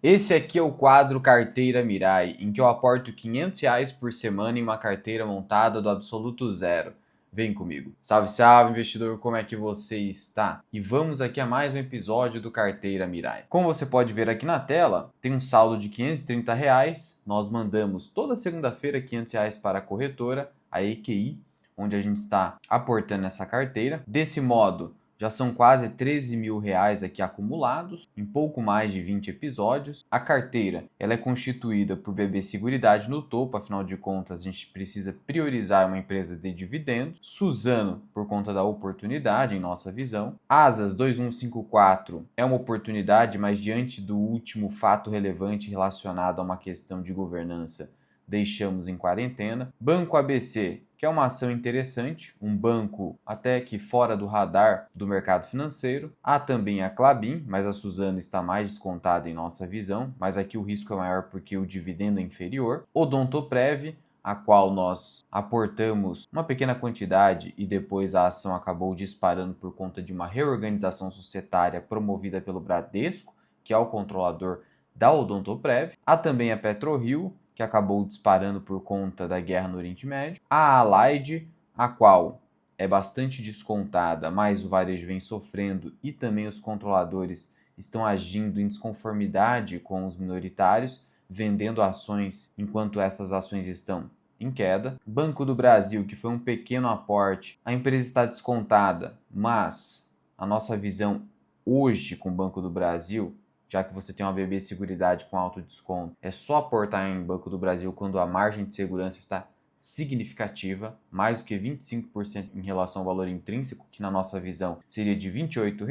Esse aqui é o quadro Carteira Mirai, em que eu aporto R$ 500 por semana em uma carteira montada do absoluto zero. Vem comigo. Salve, salve, investidor, como é que você está? E vamos aqui a mais um episódio do Carteira Mirai. Como você pode ver aqui na tela, tem um saldo de R$ 530. Nós mandamos toda segunda-feira R$ 500 para a corretora, a EQI, onde a gente está aportando essa carteira. Desse modo, já são quase R$ 13.000 aqui acumulados, em pouco mais de 20 episódios. A carteira ela é constituída por BB Seguridade no topo, afinal de contas a gente precisa priorizar uma empresa de dividendos. Suzano, por conta da oportunidade, em nossa visão. Asas 2154 é uma oportunidade, mas diante do último fato relevante relacionado a uma questão de governança, deixamos em quarentena. Banco ABC, que é uma ação interessante, um banco até que fora do radar do mercado financeiro. Há também a Klabin, mas a Suzano está mais descontada em nossa visão, mas aqui o risco é maior porque o dividendo é inferior. Odontoprev, a qual nós aportamos uma pequena quantidade e depois a ação acabou disparando por conta de uma reorganização societária promovida pelo Bradesco, que é o controlador da Odontoprev. Há também a PetroRio, que acabou disparando por conta da guerra no Oriente Médio. A Allied, a qual é bastante descontada, mas o varejo vem sofrendo e também os controladores estão agindo em desconformidade com os minoritários, vendendo ações enquanto essas ações estão em queda. Banco do Brasil, que foi um pequeno aporte, a empresa está descontada, mas a nossa visão hoje com o Banco do Brasil, já que você tem uma BB Seguridade com alto desconto, é só aportar em Banco do Brasil quando a margem de segurança está significativa, mais do que 25% em relação ao valor intrínseco, que na nossa visão seria de R$ 28.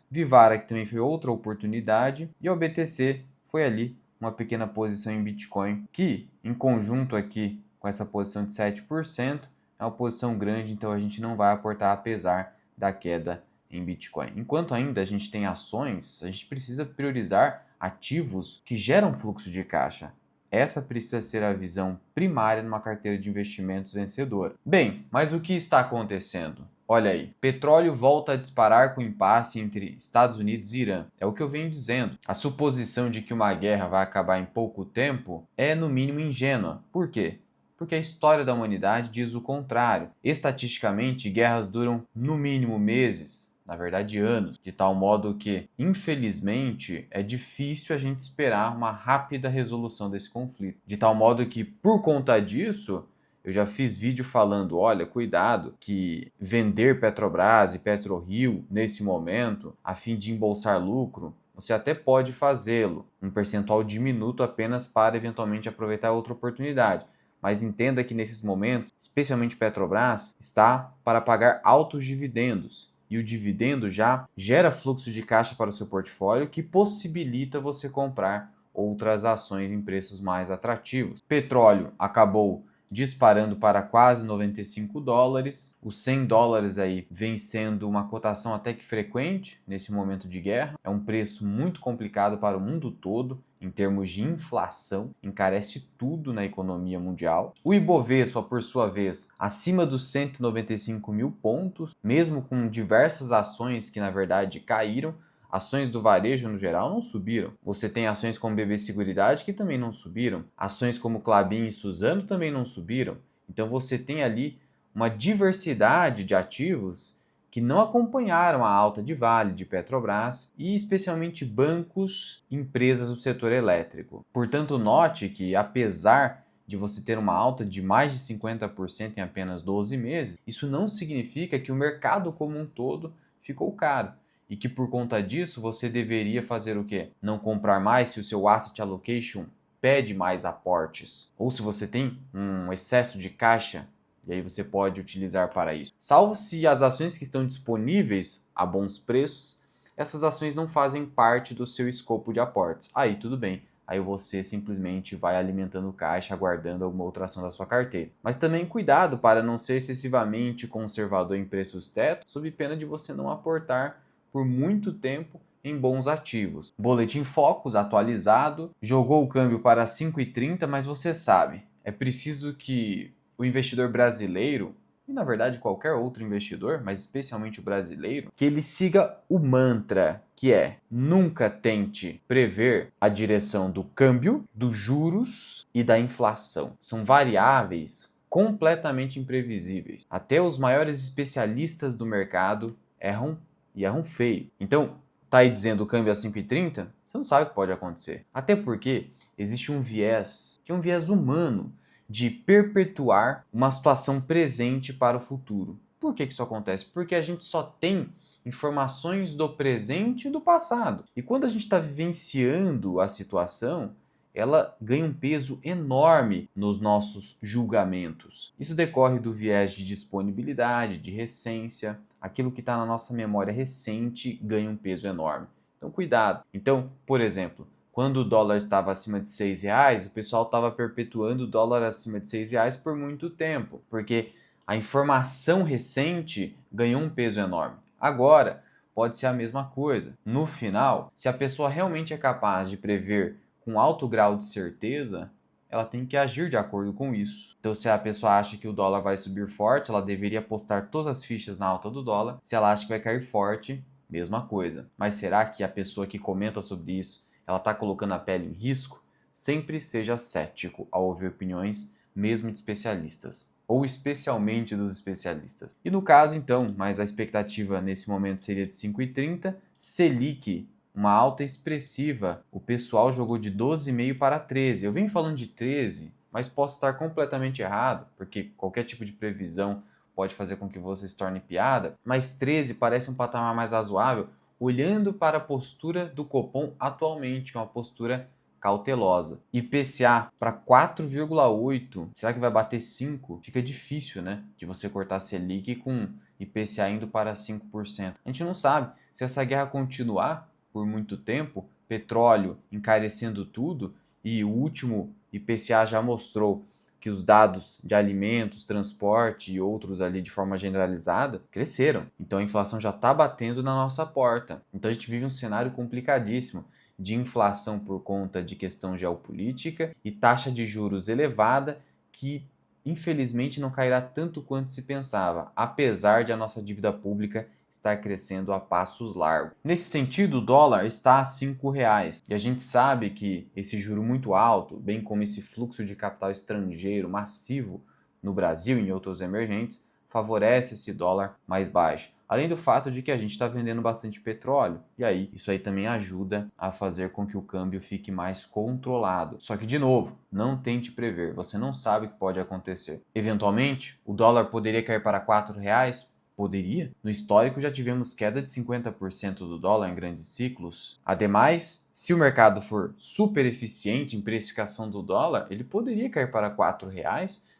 Vivara, que também foi outra oportunidade, e o BTC foi ali uma pequena posição em Bitcoin, que em conjunto aqui com essa posição de 7%, é uma posição grande, então a gente não vai aportar apesar da queda em Bitcoin. Enquanto ainda a gente tem ações, a gente precisa priorizar ativos que geram fluxo de caixa. Essa precisa ser a visão primária numa carteira de investimentos vencedora. Bem, mas o que está acontecendo? Olha aí, petróleo volta a disparar com impasse entre Estados Unidos e Irã. É o que eu venho dizendo. A suposição de que uma guerra vai acabar em pouco tempo é no mínimo ingênua. Por quê? Porque a história da humanidade diz o contrário. Estatisticamente, guerras duram no mínimo meses, na verdade anos, de tal modo que, infelizmente, é difícil a gente esperar uma rápida resolução desse conflito. De tal modo que, por conta disso, eu já fiz vídeo falando, olha, cuidado, que vender Petrobras e PetroRio nesse momento, a fim de embolsar lucro, você até pode fazê-lo, um percentual diminuto apenas para eventualmente aproveitar outra oportunidade. Mas entenda que nesses momentos, especialmente Petrobras, está para pagar altos dividendos. E o dividendo já gera fluxo de caixa para o seu portfólio que possibilita você comprar outras ações em preços mais atrativos. Petróleo acabou disparando para quase US$ 95. Os US$ 100 aí vem sendo uma cotação até que frequente nesse momento de guerra. É um preço muito complicado para o mundo todo em termos de inflação, encarece tudo na economia mundial. O Ibovespa, por sua vez, acima dos 195 mil pontos, mesmo com diversas ações que na verdade caíram. Ações do varejo no geral não subiram. Você tem ações como BB Seguridade que também não subiram. Ações como Klabin e Suzano também não subiram. Então você tem ali uma diversidade de ativos que não acompanharam a alta de Vale, de Petrobras e especialmente bancos e empresas do setor elétrico. Portanto, note que apesar de você ter uma alta de mais de 50% em apenas 12 meses, isso não significa que o mercado como um todo ficou caro. E que por conta disso você deveria fazer o quê? Não comprar mais se o seu asset allocation pede mais aportes. Ou se você tem um excesso de caixa, e aí você pode utilizar para isso. Salvo se as ações que estão disponíveis a bons preços, essas ações não fazem parte do seu escopo de aportes. Aí tudo bem. Aí você simplesmente vai alimentando o caixa, aguardando alguma outra ação da sua carteira. Mas também cuidado para não ser excessivamente conservador em preços teto, sob pena de você não aportar por muito tempo em bons ativos. Boletim Focus atualizado, jogou o câmbio para 5,30, mas você sabe, é preciso que o investidor brasileiro e na verdade qualquer outro investidor, mas especialmente o brasileiro, que ele siga o mantra que é: nunca tente prever a direção do câmbio, dos juros e da inflação. São variáveis completamente imprevisíveis. Até os maiores especialistas do mercado erram e erram feio. Então, tá aí dizendo o câmbio a 5,30? Você não sabe o que pode acontecer. Até porque existe um viés, que é um viés humano, de perpetuar uma situação presente para o futuro. Por que isso acontece? Porque a gente só tem informações do presente e do passado. E quando a gente está vivenciando a situação, ela ganha um peso enorme nos nossos julgamentos. Isso decorre do viés de disponibilidade, de recência. Aquilo que está na nossa memória recente ganha um peso enorme. Então, cuidado. Então, por exemplo, quando o dólar estava acima de R$ 6, o pessoal estava perpetuando o dólar acima de R$ 6 por muito tempo, porque a informação recente ganhou um peso enorme. Agora, pode ser a mesma coisa. No final, se a pessoa realmente é capaz de prever com alto grau de certeza, ela tem que agir de acordo com isso. Então, se a pessoa acha que o dólar vai subir forte, ela deveria apostar todas as fichas na alta do dólar. Se ela acha que vai cair forte, mesma coisa. Mas será que a pessoa que comenta sobre isso, ela está colocando a pele em risco? Sempre seja cético ao ouvir opiniões, mesmo de especialistas, ou especialmente dos especialistas. E no caso, então, mas a expectativa nesse momento seria de 5,30, Selic, uma alta expressiva. O pessoal jogou de 12,5 para 13. Eu venho falando de 13, mas posso estar completamente errado, porque qualquer tipo de previsão pode fazer com que você se torne piada, mas 13 parece um patamar mais razoável, olhando para a postura do Copom atualmente, que é uma postura cautelosa. IPCA para 4,8, será que vai bater 5? Fica difícil, né, de você cortar Selic com IPCA indo para 5%. A gente não sabe se essa guerra continuar por muito tempo, petróleo encarecendo tudo, e o último IPCA já mostrou que os dados de alimentos, transporte e outros ali de forma generalizada cresceram. Então a inflação já está batendo na nossa porta. Então a gente vive um cenário complicadíssimo de inflação por conta de questão geopolítica e taxa de juros elevada que infelizmente não cairá tanto quanto se pensava, apesar de a nossa dívida pública estar crescendo a passos largos. Nesse sentido, o dólar está a R$ 5 e a gente sabe que esse juro muito alto, bem como esse fluxo de capital estrangeiro massivo no Brasil e em outros emergentes, favorece esse dólar mais baixo. Além do fato de que a gente está vendendo bastante petróleo, e aí isso aí também ajuda a fazer com que o câmbio fique mais controlado. Só que, de novo, não tente prever, você não sabe o que pode acontecer. Eventualmente, o dólar poderia cair para R$ 4? Poderia. No histórico já tivemos queda de 50% do dólar em grandes ciclos. Ademais, se o mercado for super eficiente em precificação do dólar, ele poderia cair para R$ 4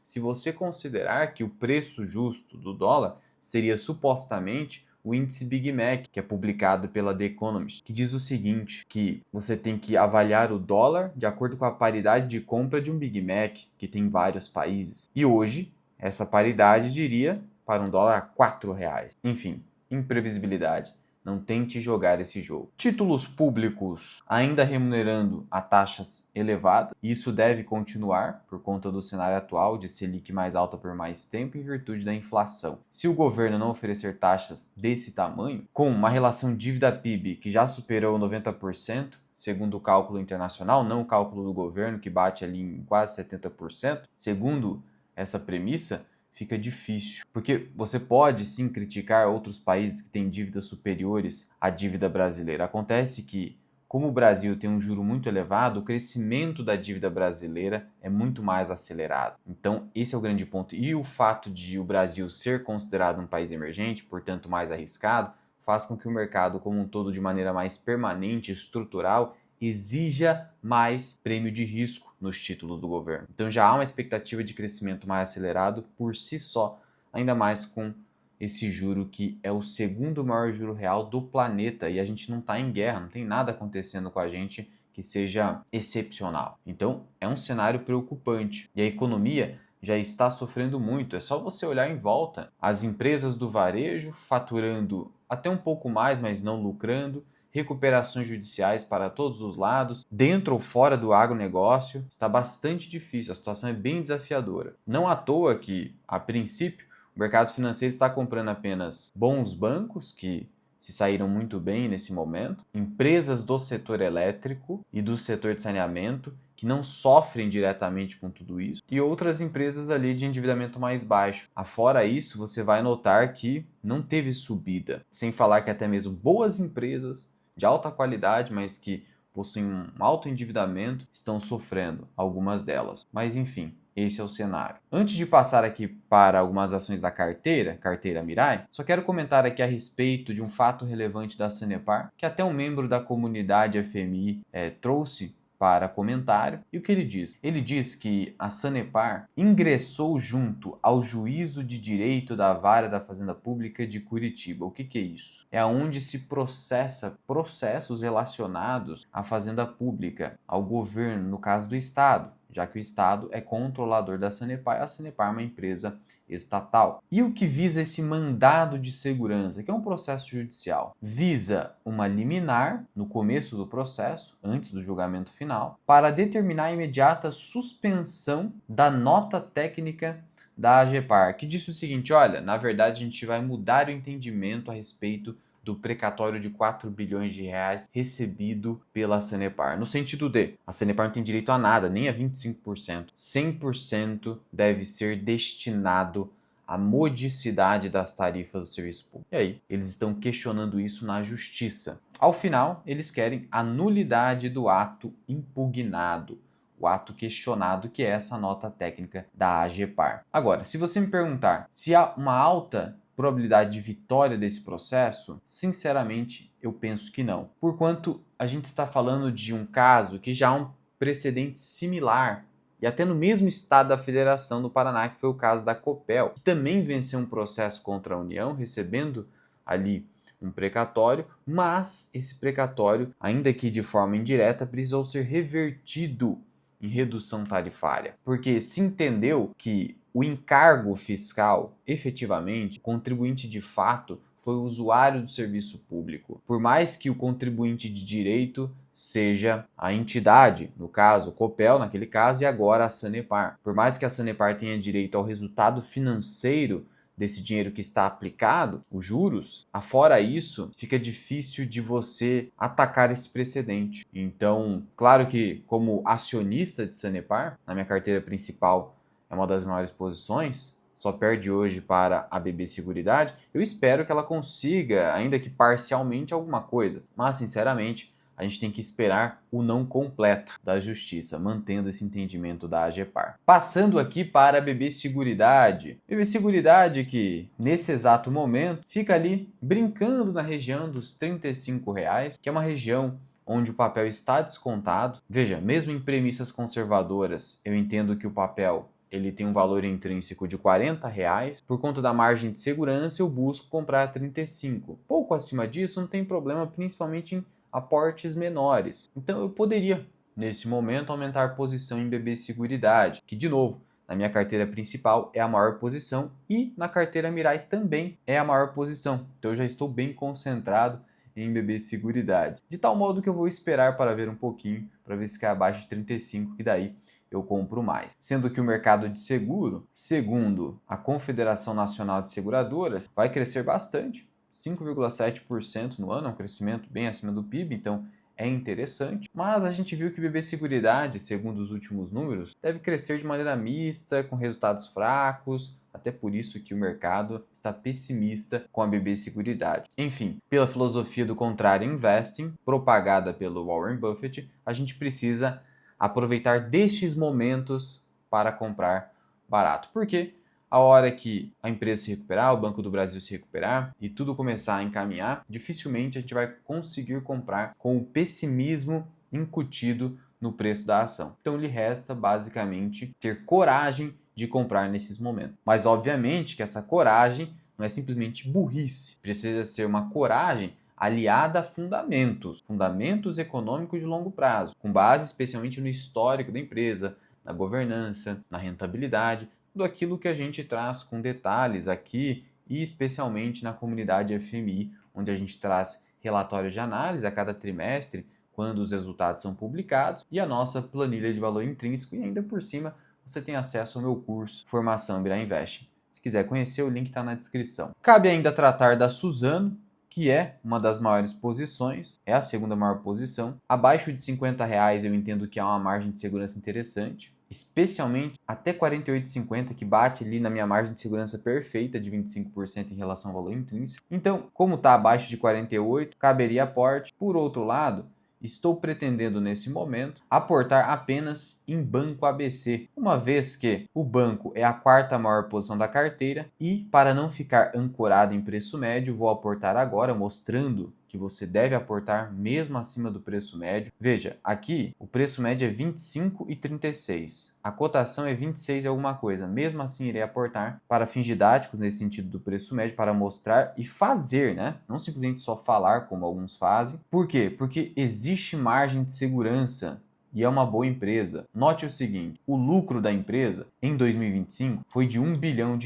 se você considerar que o preço justo do dólar seria supostamente o índice Big Mac, que é publicado pela The Economist, que diz o seguinte, que você tem que avaliar o dólar de acordo com a paridade de compra de um Big Mac, que tem em vários países. E hoje, essa paridade diria para um dólar a R$ 4. Enfim, imprevisibilidade. Não tente jogar esse jogo. Títulos públicos ainda remunerando a taxas elevadas. Isso deve continuar por conta do cenário atual de Selic mais alta por mais tempo em virtude da inflação. Se o governo não oferecer taxas desse tamanho, com uma relação dívida-PIB que já superou 90%, segundo o cálculo internacional, não o cálculo do governo que bate ali em quase 70%, segundo essa premissa, fica difícil. Porque você pode sim criticar outros países que têm dívidas superiores à dívida brasileira. Acontece que, como o Brasil tem um juro muito elevado, o crescimento da dívida brasileira é muito mais acelerado. Então, esse é o grande ponto. E o fato de o Brasil ser considerado um país emergente, portanto mais arriscado, faz com que o mercado como um todo, de maneira mais permanente e estrutural, exija mais prêmio de risco nos títulos do governo. Então já há uma expectativa de crescimento mais acelerado por si só, ainda mais com esse juro que é o segundo maior juro real do planeta e a gente não está em guerra, não tem nada acontecendo com a gente que seja excepcional. Então é um cenário preocupante e a economia já está sofrendo muito. É só você olhar em volta. As empresas do varejo faturando até um pouco mais, mas não lucrando, recuperações judiciais para todos os lados, dentro ou fora do agronegócio, está bastante difícil, a situação é bem desafiadora. Não à toa que, a princípio, O mercado financeiro está comprando apenas bons bancos que se saíram muito bem nesse momento, empresas do setor elétrico e do setor de saneamento que não sofrem diretamente com tudo isso, e outras empresas ali de endividamento mais baixo. Afora isso, você vai notar que não teve subida, sem falar que até mesmo boas empresas de alta qualidade, mas que possuem um alto endividamento, estão sofrendo, algumas delas. Mas enfim, esse é o cenário. Antes de passar aqui para algumas ações da carteira Mirai, só quero comentar aqui a respeito de um fato relevante da Sanepar, que até um membro da comunidade FMI trouxe para comentário. E o que ele diz? Ele diz que a Sanepar ingressou junto ao Juízo de Direito da Vara da Fazenda Pública de Curitiba. O que é isso? É onde se processa processos relacionados à fazenda pública, ao governo, no caso do Estado, já que o Estado é controlador da Sanepar e a Sanepar é uma empresa estatal. E o que visa esse mandado de segurança, que é um processo judicial? Visa uma liminar no começo do processo, antes do julgamento final, para determinar a imediata suspensão da nota técnica da AGEPAR, que disse o seguinte: olha, na verdade a gente vai mudar o entendimento a respeito do precatório de 4 bilhões de reais recebido pela Sanepar. No sentido de, a Sanepar não tem direito a nada, nem a 25%. 100% deve ser destinado à modicidade das tarifas do serviço público. E aí, eles estão questionando isso na justiça. Ao final, eles querem a nulidade do ato impugnado, o ato questionado, que é essa nota técnica da AGEPAR. Agora, se você me perguntar se há uma alta probabilidade de vitória desse processo, sinceramente, eu penso que não. Porquanto a gente está falando de um caso que já há um precedente similar, e até no mesmo estado da federação do Paraná, que foi o caso da Copel, que também venceu um processo contra a União, recebendo ali um precatório, mas esse precatório, ainda que de forma indireta, precisou ser revertido em redução tarifária, porque se entendeu que o encargo fiscal, efetivamente, o contribuinte de fato foi o usuário do serviço público. Por mais que o contribuinte de direito seja a entidade, no caso, Copel, naquele caso, e agora a Sanepar. Por mais que a Sanepar tenha direito ao resultado financeiro desse dinheiro que está aplicado, os juros, afora isso, fica difícil de você atacar esse precedente. Então, claro que como acionista de Sanepar, na minha carteira principal é uma das maiores posições, só perde hoje para a BB Seguridade, eu espero que ela consiga, ainda que parcialmente, alguma coisa. Mas, sinceramente, a gente tem que esperar o não completo da justiça, mantendo esse entendimento da AGEPAR. Passando aqui para a BB Seguridade. BB Seguridade que, nesse exato momento, fica ali brincando na região dos R$35, que é uma região onde o papel está descontado. Veja, mesmo em premissas conservadoras, eu entendo que o papel ele tem um valor intrínseco de R$40. Por conta da margem de segurança, eu busco comprar 35. Pouco acima disso, não tem problema, principalmente em aportes menores. Então eu poderia, nesse momento, aumentar a posição em BB Seguridade, que, de novo, na minha carteira principal é a maior posição e na carteira Mirai também é a maior posição. Então eu já estou bem concentrado em BB Seguridade. De tal modo que eu vou esperar para ver um pouquinho, para ver se cai abaixo de 35, que daí eu compro mais. Sendo que o mercado de seguro, segundo a Confederação Nacional de Seguradoras, vai crescer bastante, 5,7% no ano, é um crescimento bem acima do PIB, então é interessante. Mas a gente viu que BB Seguridade, segundo os últimos números, deve crescer de maneira mista, com resultados fracos, até por isso que o mercado está pessimista com a BB Seguridade. Enfim, pela filosofia do contrário investing, propagada pelo Warren Buffett, a gente precisa aproveitar destes momentos para comprar barato. Por quê? A hora que a empresa se recuperar, o Banco do Brasil se recuperar e tudo começar a encaminhar, dificilmente a gente vai conseguir comprar com o pessimismo incutido no preço da ação. Então lhe resta basicamente ter coragem de comprar nesses momentos. Mas obviamente que essa coragem não é simplesmente burrice, precisa ser uma coragem aliada a fundamentos econômicos de longo prazo, com base especialmente no histórico da empresa, na governança, na rentabilidade, tudo aquilo que a gente traz com detalhes aqui e especialmente na comunidade FMI, onde a gente traz relatórios de análise a cada trimestre, quando os resultados são publicados, e a nossa planilha de valor intrínseco, e ainda por cima você tem acesso ao meu curso Formação Bira Invest. Se quiser conhecer, o link está na descrição. Cabe ainda tratar da Suzano, que é uma das maiores posições, é a segunda maior posição. Abaixo de R$ 50 eu entendo que há uma margem de segurança interessante, especialmente até 48,50, que bate ali na minha margem de segurança perfeita de 25% em relação ao valor intrínseco. Então, como está abaixo de 48, caberia aporte. Por outro lado, estou pretendendo nesse momento aportar apenas em Banco ABC, uma vez que o banco é a quarta maior posição da carteira e, para não ficar ancorado em preço médio, vou aportar agora mostrando que você deve aportar mesmo acima do preço médio. Veja, aqui o preço médio é 25,36. A cotação é 26 e alguma coisa. Mesmo assim, irei aportar para fins didáticos nesse sentido do preço médio, para mostrar e fazer, né? Não simplesmente só falar como alguns fazem. Por quê? Porque existe margem de segurança e é uma boa empresa. Note o seguinte, o lucro da empresa em 2025 foi de R$ 1 bilhão.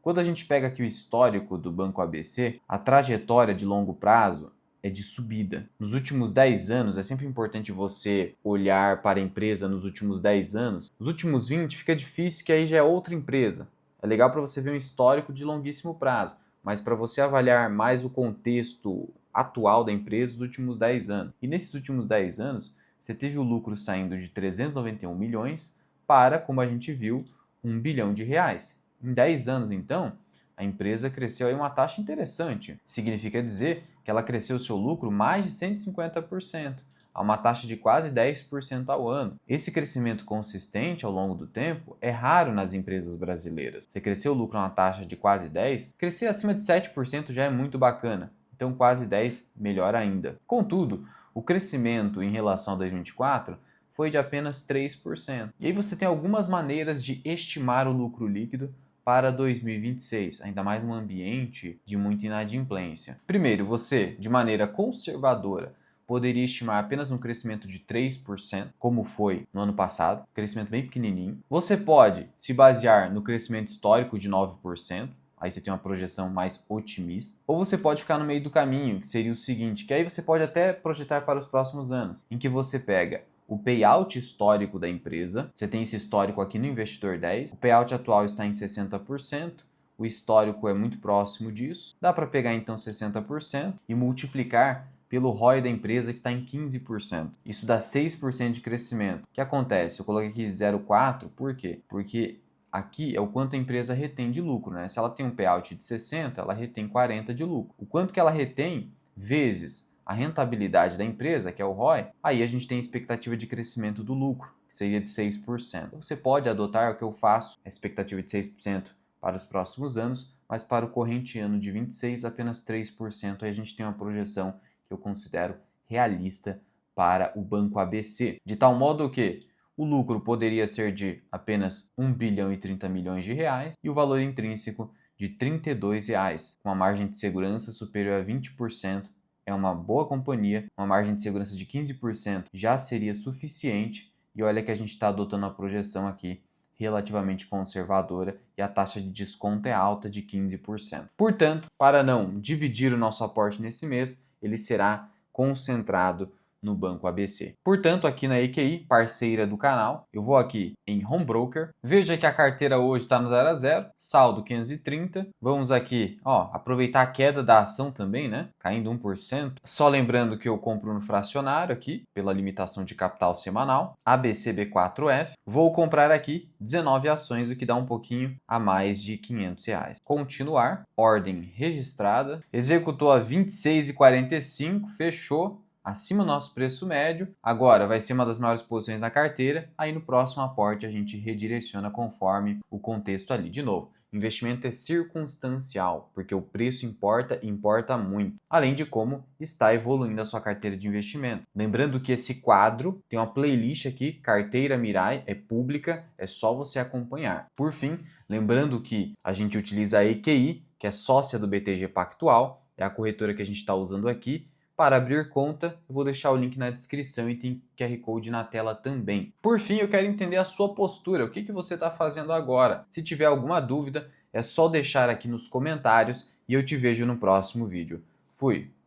Quando a gente pega aqui o histórico do Banco ABC, a trajetória de longo prazo é de subida. Nos últimos 10 anos, é sempre importante você olhar para a empresa nos últimos 10 anos. Nos últimos 20 fica difícil, que aí já é outra empresa. É legal para você ver um histórico de longuíssimo prazo, mas para você avaliar mais o contexto atual da empresa, os últimos 10 anos. E nesses últimos 10 anos, você teve o lucro saindo de 391 milhões para, como a gente viu, R$ 1 bilhão. Em 10 anos, então, a empresa cresceu aí uma taxa interessante. Significa dizer que ela cresceu seu lucro mais de 150%, a uma taxa de quase 10% ao ano. Esse crescimento consistente ao longo do tempo é raro nas empresas brasileiras. Você cresceu o lucro a uma taxa de quase 10%, crescer acima de 7% já é muito bacana. Então, quase 10%, melhor ainda. Contudo, o crescimento em relação a 2024 foi de apenas 3%. E aí você tem algumas maneiras de estimar o lucro líquido para 2026, ainda mais num ambiente de muita inadimplência. Primeiro, você, de maneira conservadora, poderia estimar apenas um crescimento de 3%, como foi no ano passado, crescimento bem pequenininho. Você pode se basear no crescimento histórico de 9%, aí você tem uma projeção mais otimista. Ou você pode ficar no meio do caminho, que seria o seguinte, que aí você pode até projetar para os próximos anos, em que você pega o payout histórico da empresa, você tem esse histórico aqui no Investidor 10, o payout atual está em 60%, o histórico é muito próximo disso, dá para pegar então 60% e multiplicar pelo ROI da empresa, que está em 15%. Isso dá 6% de crescimento. O que acontece? Eu coloquei aqui 0,4, por quê? Porque aqui é o quanto a empresa retém de lucro, né? Se ela tem um payout de 60, ela retém 40 de lucro. O quanto que ela retém vezes a rentabilidade da empresa, que é o ROI, aí a gente tem a expectativa de crescimento do lucro, que seria de 6%. Você pode adotar o que eu faço, a expectativa de 6% para os próximos anos, mas para o corrente ano de 26, apenas 3%. Aí a gente tem uma projeção que eu considero realista para o Banco ABC. De tal modo que o lucro poderia ser de apenas R$ 1 bilhão e 30 milhões e o valor intrínseco de R$ 32, com uma margem de segurança superior a 20%. É uma boa companhia, uma margem de segurança de 15% já seria suficiente. E olha que a gente está adotando a projeção aqui relativamente conservadora e a taxa de desconto é alta, de 15%. Portanto, para não dividir o nosso aporte nesse mês, ele será concentrado no Banco ABC. Portanto, aqui na EQI, parceira do canal, eu vou aqui em Home Broker, veja que a carteira hoje está no 0 a 0, saldo 530. Vamos aqui, ó, aproveitar a queda da ação também, né? Caindo 1%. Só lembrando que eu compro no fracionário aqui, pela limitação de capital semanal, ABCB4F. Vou comprar aqui 19 ações, o que dá um pouquinho a mais de R$ 500. Continuar, ordem registrada, executou a 26,45, fechou acima do nosso preço médio. Agora vai ser uma das maiores posições na carteira. Aí no próximo aporte a gente redireciona conforme o contexto ali. De novo, investimento é circunstancial, porque o preço importa e importa muito, além de como está evoluindo a sua carteira de investimento. Lembrando que esse quadro tem uma playlist aqui, Carteira Mirai, é pública, é só você acompanhar. Por fim, lembrando que a gente utiliza a EQI, que é sócia do BTG Pactual, é a corretora que a gente está usando aqui. Para abrir conta, eu vou deixar o link na descrição e tem QR Code na tela também. Por fim, eu quero entender a sua postura, o que você está fazendo agora. Se tiver alguma dúvida, é só deixar aqui nos comentários e eu te vejo no próximo vídeo. Fui!